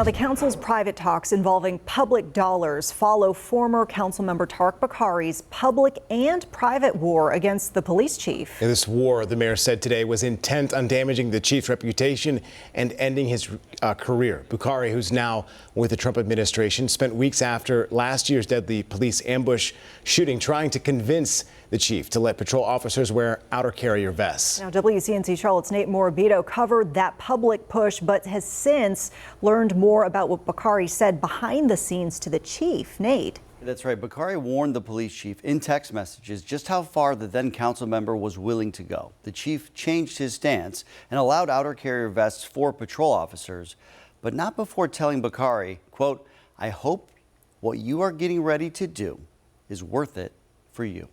Now, the council's private talks involving public dollars follow former council member Tariq Bokhari's public and private war against the police chief. This war, the mayor said today, was intent on damaging the chief's reputation and ending his career. Bokhari, who's now with the Trump administration, spent weeks after last year's deadly police ambush shooting trying to convince the chief to let patrol officers wear outer carrier vests. Now, WCNC Charlotte's Nate Morabito covered that public push, but has since learned more about what Bokhari said behind the scenes to the chief. Nate. That's right. Bokhari warned the police chief in text messages just how far the then council member was willing to go. The chief changed his stance and allowed outer carrier vests for patrol officers, but not before telling Bokhari, quote, "I hope what you are getting ready to do is worth it for you."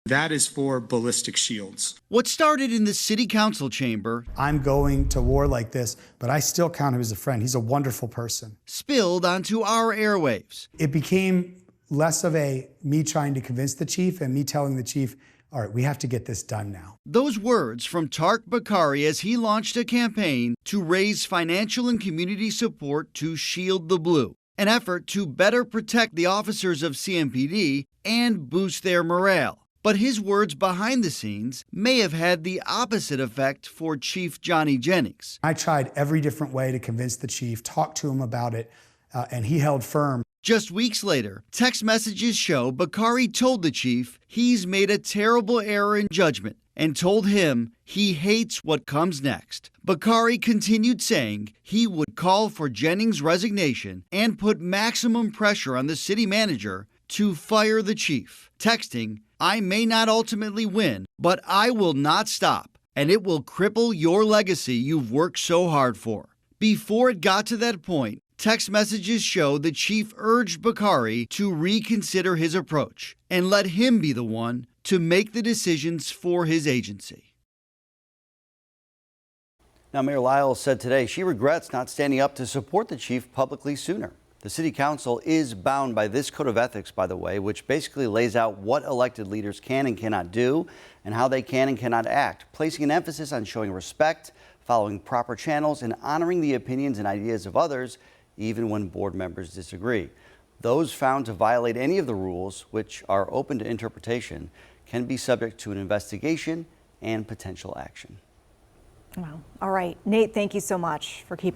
That is for ballistic shields. What started in the city council chamber, I'm going to war like this, but I still count him as a friend. He's a wonderful person. Spilled onto our airwaves. It became less of a me trying to convince the chief and me telling the chief, all right, we have to get this done now. Those words from Tariq Bokhari as he launched a campaign to raise financial and community support to shield the blue, an effort to better protect the officers of CMPD and boost their morale. But his words behind the scenes may have had the opposite effect for Chief Johnny Jennings. I tried every different way to convince the chief, talk to him about it, and he held firm. Just weeks later, text messages show Bokhari told the chief he's made a terrible error in judgment and told him he hates what comes next. Bokhari continued saying he would call for Jennings' resignation and put maximum pressure on the city manager to fire the chief, texting, "I may not ultimately win, but I will not stop, and it will cripple your legacy you've worked so hard for." Before it got to that point, text messages show the chief urged Bokhari to reconsider his approach and let him be the one to make the decisions for his agency. Now, Mayor Lyall said today she regrets not standing up to support the chief publicly sooner. The city council is bound by this code of ethics, by the way, which basically lays out what elected leaders can and cannot do and how they can and cannot act, placing an emphasis on showing respect, following proper channels, and honoring the opinions and ideas of others, even when board members disagree. Those found to violate any of the rules, which are open to interpretation, can be subject to an investigation and potential action. Wow. All right. Nate, thank you so much for keeping